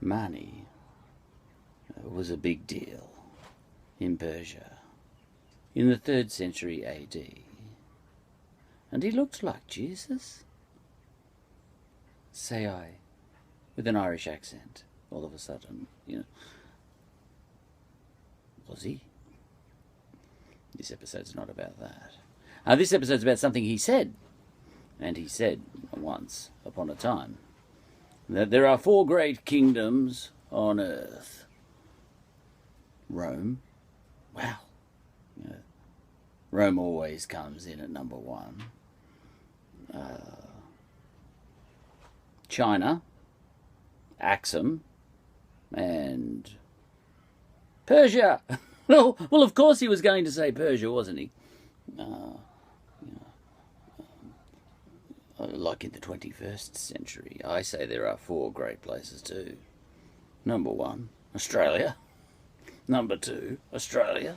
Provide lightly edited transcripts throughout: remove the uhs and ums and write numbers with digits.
money was a big deal in Persia in the 3rd century AD. And he looked like Jesus, say I, with an Irish accent, all of a sudden, you know. Was he? This episode's not about that. This episode's about something he said. And he said, once upon a time, that there are 4 great kingdoms on earth. Rome. Wow. You know, Rome always comes in at number 1. China, Axum, and Persia. Well, of course he was going to say Persia, wasn't he? Like in the 21st century, I say there are 4 great places too. Number 1, Australia. Number 2, Australia.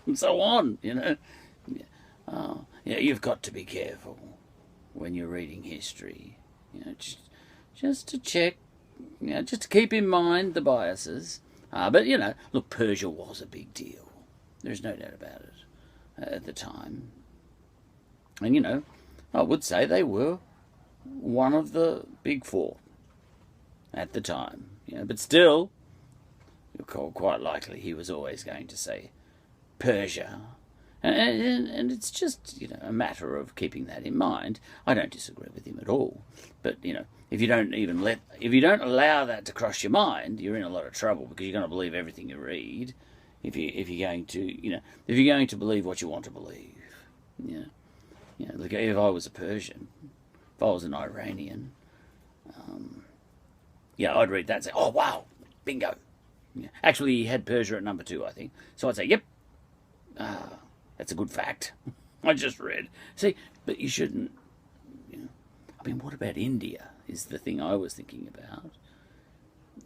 And so on, you know. Yeah, you've got to be careful when you're reading history. You know, just to check, you know, just to keep in mind the biases. But, you know, look, Persia was a big deal. There's no doubt about it at the time. And, you know, I would say they were one of the big 4 at the time. You know, but still, quite likely he was always going to say Persia. And it's just, you know, a matter of keeping that in mind. I don't disagree with him at all. But, you know, if you don't allow that to cross your mind, you're in a lot of trouble, because you're going to believe everything you read. If you're going to believe what you want to believe. You know, look, if I was a Persian, if I was an Iranian, I'd read that and say, oh wow, bingo. Yeah. Actually, he had Persia at number 2, I think. So I'd say, yep. That's a good fact. I just read. See, but you shouldn't, you know. I mean, what about India is the thing I was thinking about.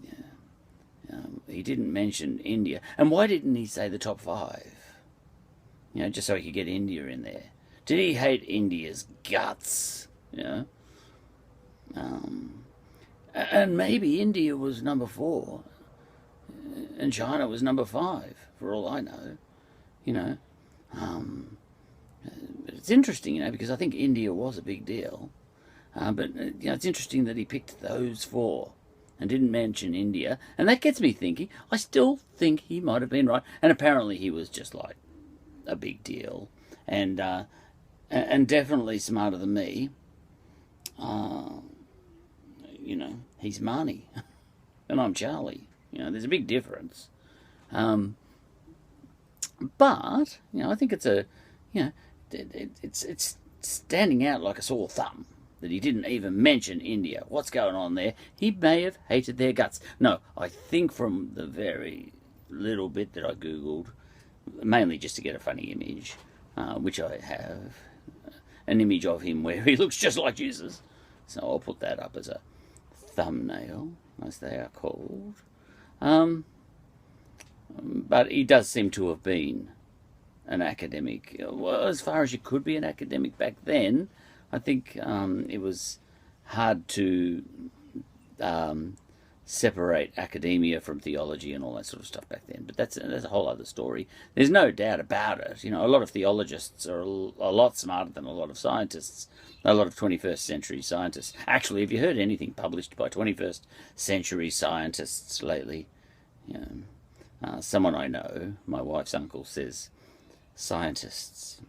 Yeah. He didn't mention India. And why didn't he say the top 5? You know, just so he could get India in there. Did he hate India's guts? You know? And maybe India was number 4. And China was number 5, for all I know. You know? It's interesting, you know, because I think India was a big deal. But, you know, it's interesting that he picked those 4 and didn't mention India. And that gets me thinking, I still think he might have been right. And apparently he was just like a big deal. And definitely smarter than me. You know, he's Marnie. And I'm Charlie. You know, there's a big difference. But, you know, I think it's it's standing out like a sore thumb that he didn't even mention India. What's going on there? He may have hated their guts. No, I think from the very little bit that I Googled, mainly just to get a funny image, which I have, an image of him where he looks just like Jesus. So I'll put that up as a thumbnail, as they are called. But he does seem to have been an academic. Well, as far as you could be an academic back then, I think it was hard to separate academia from theology and all that sort of stuff back then. But that's a whole other story. There's no doubt about it. You know, a lot of theologists are a lot smarter than a lot of scientists, a lot of 21st century scientists. Actually, have you heard anything published by 21st century scientists lately? You know, someone I know, my wife's uncle, says scientists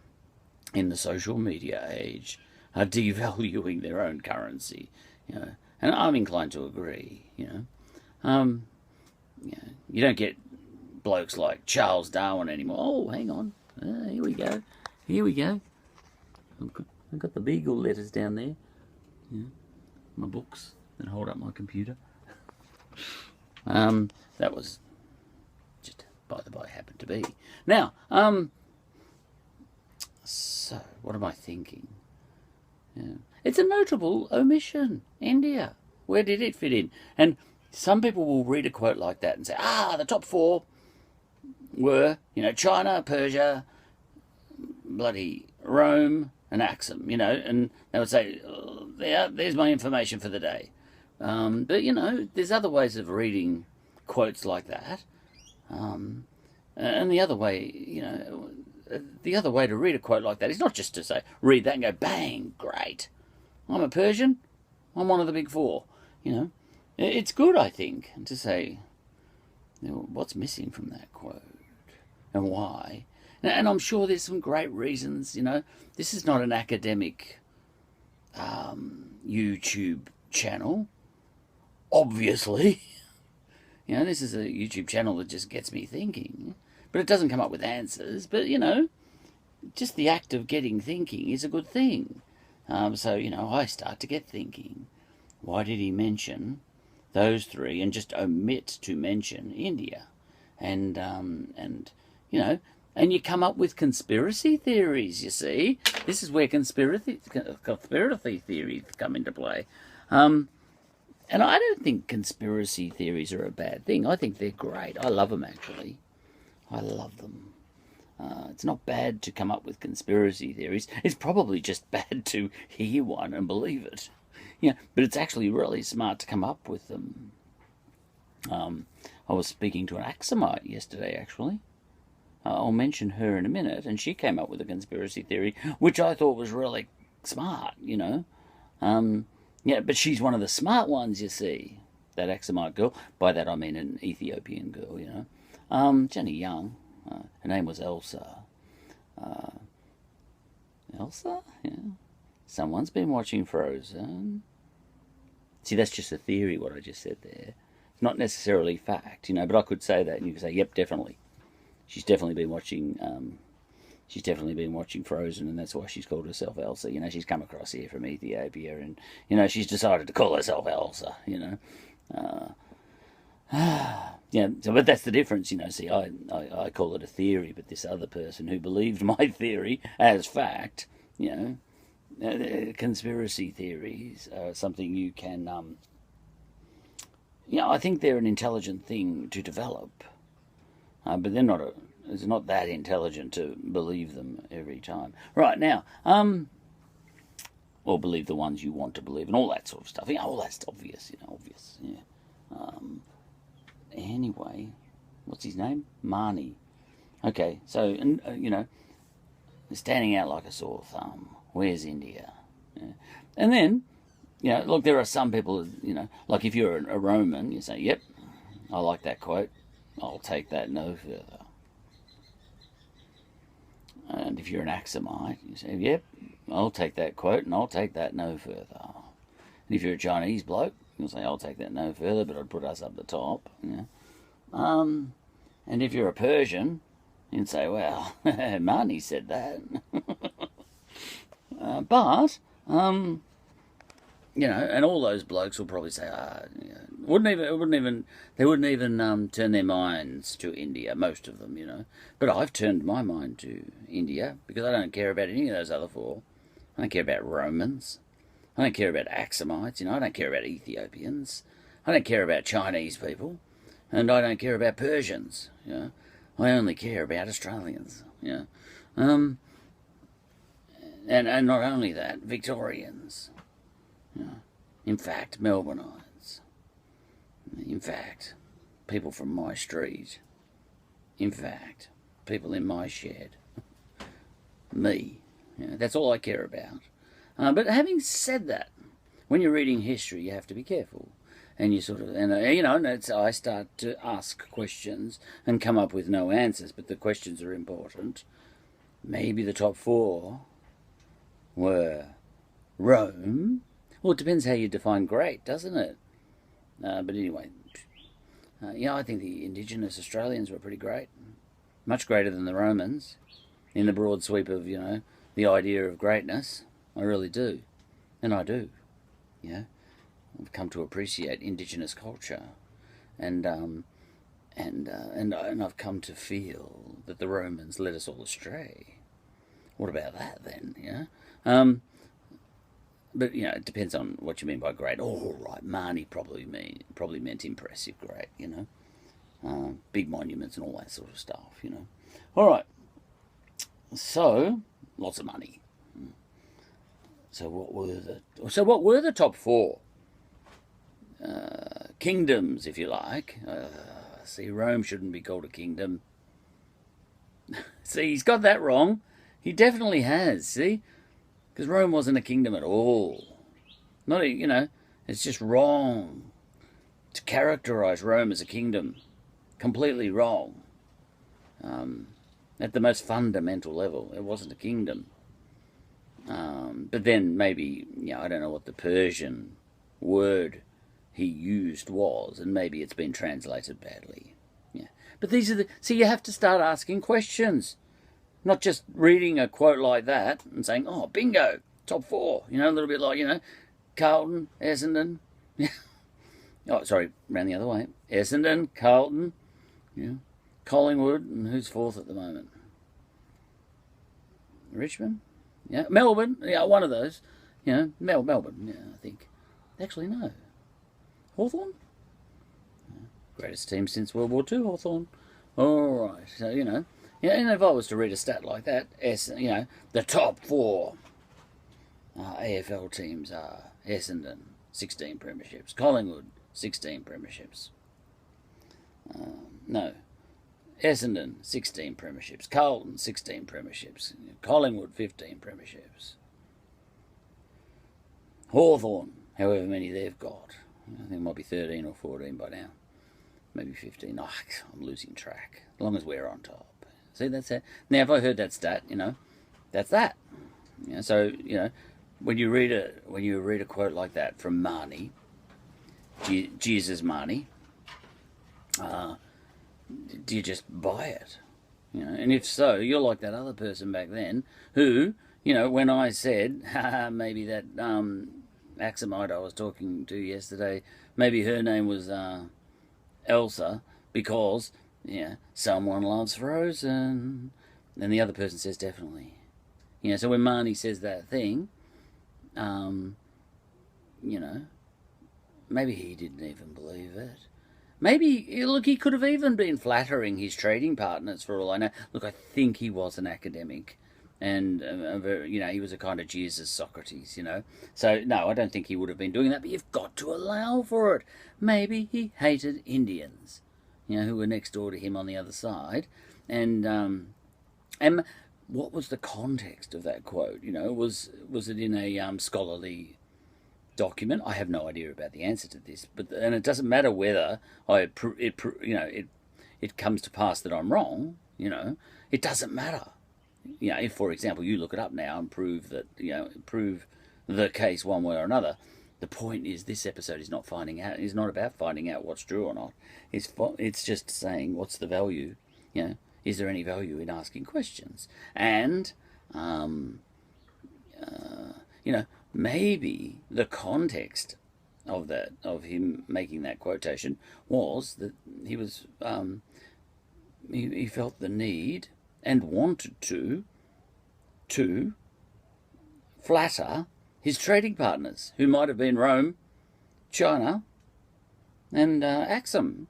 in the social media age are devaluing their own currency. You know, and I'm inclined to agree. You know, you don't get blokes like Charles Darwin anymore. Oh, hang on, here we go. I've got the Beagle letters down there. Yeah, my books that hold up my computer. That was just by the by happened to be. Now, so what am I thinking? Yeah. It's a notable omission. India. Where did it fit in? And some people will read a quote like that and say, the top 4 were, you know, China, Persia, bloody Rome, and Axum, you know, and they would say, there's my information for the day. But, you know, there's other ways of reading quotes like that. And the other way, you know, the other way to read a quote like that is not just to say, read that and go, bang, great. I'm a Persian. I'm one of the big four. You know, it's good, I think, to say, you know, what's missing from that quote and why. And I'm sure there's some great reasons, you know. This is not an academic YouTube channel, obviously. You know, this is a YouTube channel that just gets me thinking. But it doesn't come up with answers. But, you know, just the act of getting thinking is a good thing. So, you know, I start to get thinking. Why did he mention those three and just omit to mention India? And you know, and you come up with conspiracy theories, you see. This is where conspiracy theories come into play. And I don't think conspiracy theories are a bad thing. I think they're great. I love them, actually. I love them. It's not bad to come up with conspiracy theories. It's probably just bad to hear one and believe it. Yeah, but it's actually really smart to come up with them. I was speaking to an Axumite yesterday, actually. I'll mention her in a minute, and she came up with a conspiracy theory, which I thought was really smart, you know. Yeah, but she's one of the smart ones, you see, that Axumite girl. By that I mean an Ethiopian girl, you know. She's only young. Her name was Elsa. Elsa? Yeah. Someone's been watching Frozen. See, that's just a theory, what I just said there. It's not necessarily fact, you know, but I could say that, and you could say, yep, definitely. She's definitely been watching Frozen, and that's why she's called herself Elsa. You know, she's come across here from Ethiopia, and, you know, she's decided to call herself Elsa, you know. Yeah, so, but that's the difference, you know. See, I call it a theory, but this other person who believed my theory as fact, you know, conspiracy theories are something you can, you know, I think they're an intelligent thing to develop, but they're not it's not that intelligent to believe them every time. Right, now, or believe the ones you want to believe and all that sort of stuff. You know, all that's obvious, you know, obvious, yeah. Anyway, what's his name? Marnie. Okay, so, you know, standing out like a sore thumb. Where's India? Yeah. And then, you know, look, there are some people, you know, like if you're a Roman, you say, yep, I like that quote. I'll take that no further. And if you're an Axumite, you say, yep, I'll take that quote and I'll take that no further. And if you're a Chinese bloke, you'll say, I'll take that no further, but I'd put us up the top. You know? And if you're a Persian, you'd say, well, Marnie said that. But, you know, and all those blokes will probably say, you know, they wouldn't even turn their minds to India, most of them, you know. But I've turned my mind to India because I don't care about any of those other four. I don't care about Romans. I don't care about Axumites, you know. I don't care about Ethiopians. I don't care about Chinese people. And I don't care about Persians, you know. I only care about Australians, you know. And not only that, Victorians. You know. In fact, Melbourneites. In fact, people from my street. In fact, people in my shed. Me. You know, that's all I care about. But having said that, when you're reading history, you have to be careful. And you sort of, you know, I start to ask questions and come up with no answers, but the questions are important. Maybe the top four were Rome. Well, it depends how you define great, doesn't it? But anyway, you know, I think the indigenous Australians were pretty great. Much greater than the Romans in the broad sweep of, you know, the idea of greatness. I really do. And I do. You know, I've come to appreciate indigenous culture. And I've come to feel that the Romans led us all astray. What about that then, you know? But, you know, it depends on what you mean by great. Oh, right, Marnie probably meant impressive great, you know. Big monuments and all that sort of stuff, you know. All right. So, lots of money. So what were the top four? kingdoms, if you like. See, Rome shouldn't be called a kingdom. See, he's got that wrong. He definitely has, see? Because Rome wasn't a kingdom at all. Not, you know, it's just wrong to characterize Rome as a kingdom. Completely wrong. At the most fundamental level, it wasn't a kingdom. But then maybe, you know, I don't know what the Persian word he used was, and maybe it's been translated badly. Yeah. But these are the... See, you have to start asking questions. Not just reading a quote like that and saying, oh, bingo, top 4. You know, a little bit like, you know, Carlton, Essendon. Oh, sorry, round the other way. Essendon, Carlton, you know, Collingwood, and who's 4th at the moment? Richmond? Yeah, Melbourne. Yeah, one of those. You know, Melbourne, yeah, I think. Actually, no. Hawthorn? Greatest team since World War II, Hawthorn. All right, so, you know. Yeah, and if I was to read a stat like that, you know, the top 4 AFL teams are Essendon, 16 premierships. Collingwood, 16 premierships. No. Essendon, 16 premierships. Carlton, 16 premierships. Collingwood, 15 premierships. Hawthorn, however many they've got. I think it might be 13 or 14 by now. Maybe 15. Oh, I'm losing track. As long as we're on top. See, that's it. Now, if I heard that stat, you know, that's that. You know, so, you know, when you read a quote like that from Marnie, Jesus Marnie, do you just buy it? You know, and if so, you're like that other person back then who, you know, when I said, maybe that Axumite I was talking to yesterday, maybe her name was Elsa because, yeah, someone loves Frozen, and the other person says definitely. You know, so when Marnie says that thing, you know, maybe he didn't even believe it. Maybe, look, he could have even been flattering his trading partners for all I know. Look, I think he was an academic. And, you know, he was a kind of Jesus Socrates, you know. So, no, I don't think he would have been doing that. But you've got to allow for it. Maybe he hated Indians, you know, who were next door to him on the other side. And what was the context of that quote? You know, was it in a scholarly document? I have no idea about the answer to this, and it doesn't matter whether it comes to pass that I'm wrong. You know, it doesn't matter. You know, if, for example, you look it up now and prove that, you know, prove the case one way or another. The point is, this episode is not finding out. It's not about finding out what's true or not. It's just saying what's the value. You know, is there any value in asking questions? And you know, maybe the context of him making that quotation was that he was he felt the need and wanted to flatter his trading partners, who might have been Rome, China, and Axum.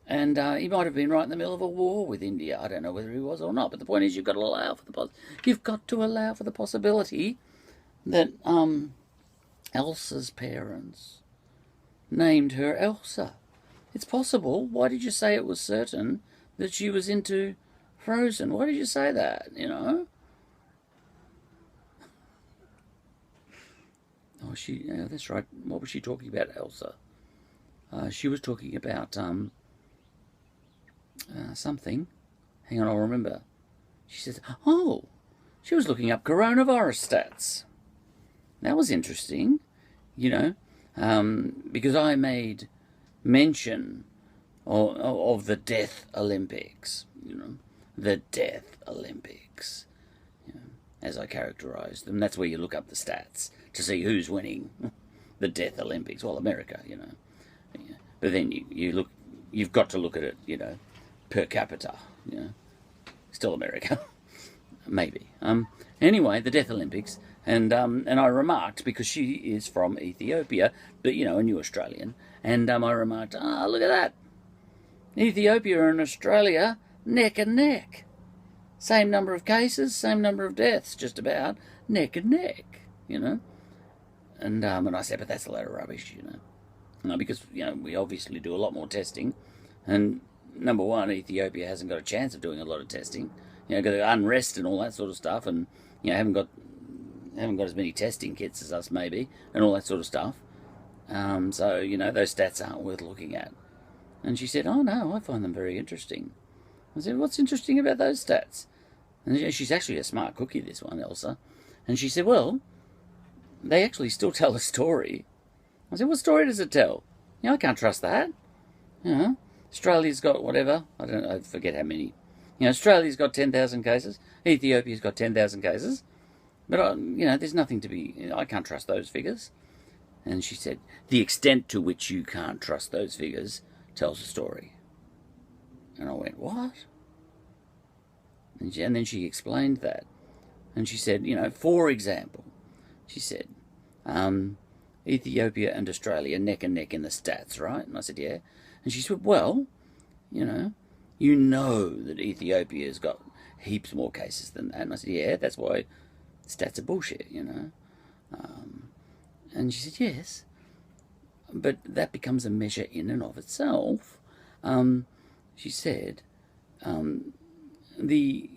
And he might have been right in the middle of a war with India. I don't know whether he was or not, but the point is you've got to allow for the possibility that Elsa's parents named her Elsa. It's possible. Why did you say it was certain that she was into Frozen? Why did you say that, you know? Oh, yeah, that's right. What was she talking about, Elsa? She was talking about something. Hang on, I'll remember. She said, oh, she was looking up coronavirus stats. That was interesting, you know, because I made mention of the Death Olympics, you know, the Death Olympics, you know, as I characterised them. That's where you look up the stats to see who's winning the Death Olympics. Well, America, you know. Yeah. But then you've got to look at it, you know, per capita, you know. Still America, maybe. Anyway, the Death Olympics. And I remarked, because she is from Ethiopia, but, you know, a new Australian, and I remarked, look at that. Ethiopia and Australia, neck and neck. Same number of cases, same number of deaths, just about, neck and neck, you know. And I said, but that's a load of rubbish, you know. because, we obviously do a lot more testing. And number one, Ethiopia hasn't got a chance of doing a lot of testing. Got the unrest and all that sort of stuff, and haven't got as many testing kits as us maybe, and all that sort of stuff. So those stats aren't worth looking at. And she said, "Oh no, I find them very interesting." I said, "What's interesting about those stats?" And she's actually a smart cookie, this one, Elsa. And she said, "Well, they actually still tell a story." I said, "What story does it tell?" I can't trust that. Australia's got whatever. I forget how many. Australia's got 10,000 cases. Ethiopia's got 10,000 cases. But, there's nothing to be... I can't trust those figures. And she said, "The extent to which you can't trust those figures tells a story." And I went, "What?" And then she explained that. And she said, for example, she said, Ethiopia and Australia neck and neck in the stats, right? And I said, "Yeah." And she said, "Well, you know that Ethiopia's got heaps more cases than that." And I said, "Yeah, that's why stats are bullshit, And she said, "Yes, but that becomes a measure in and of itself." She said, the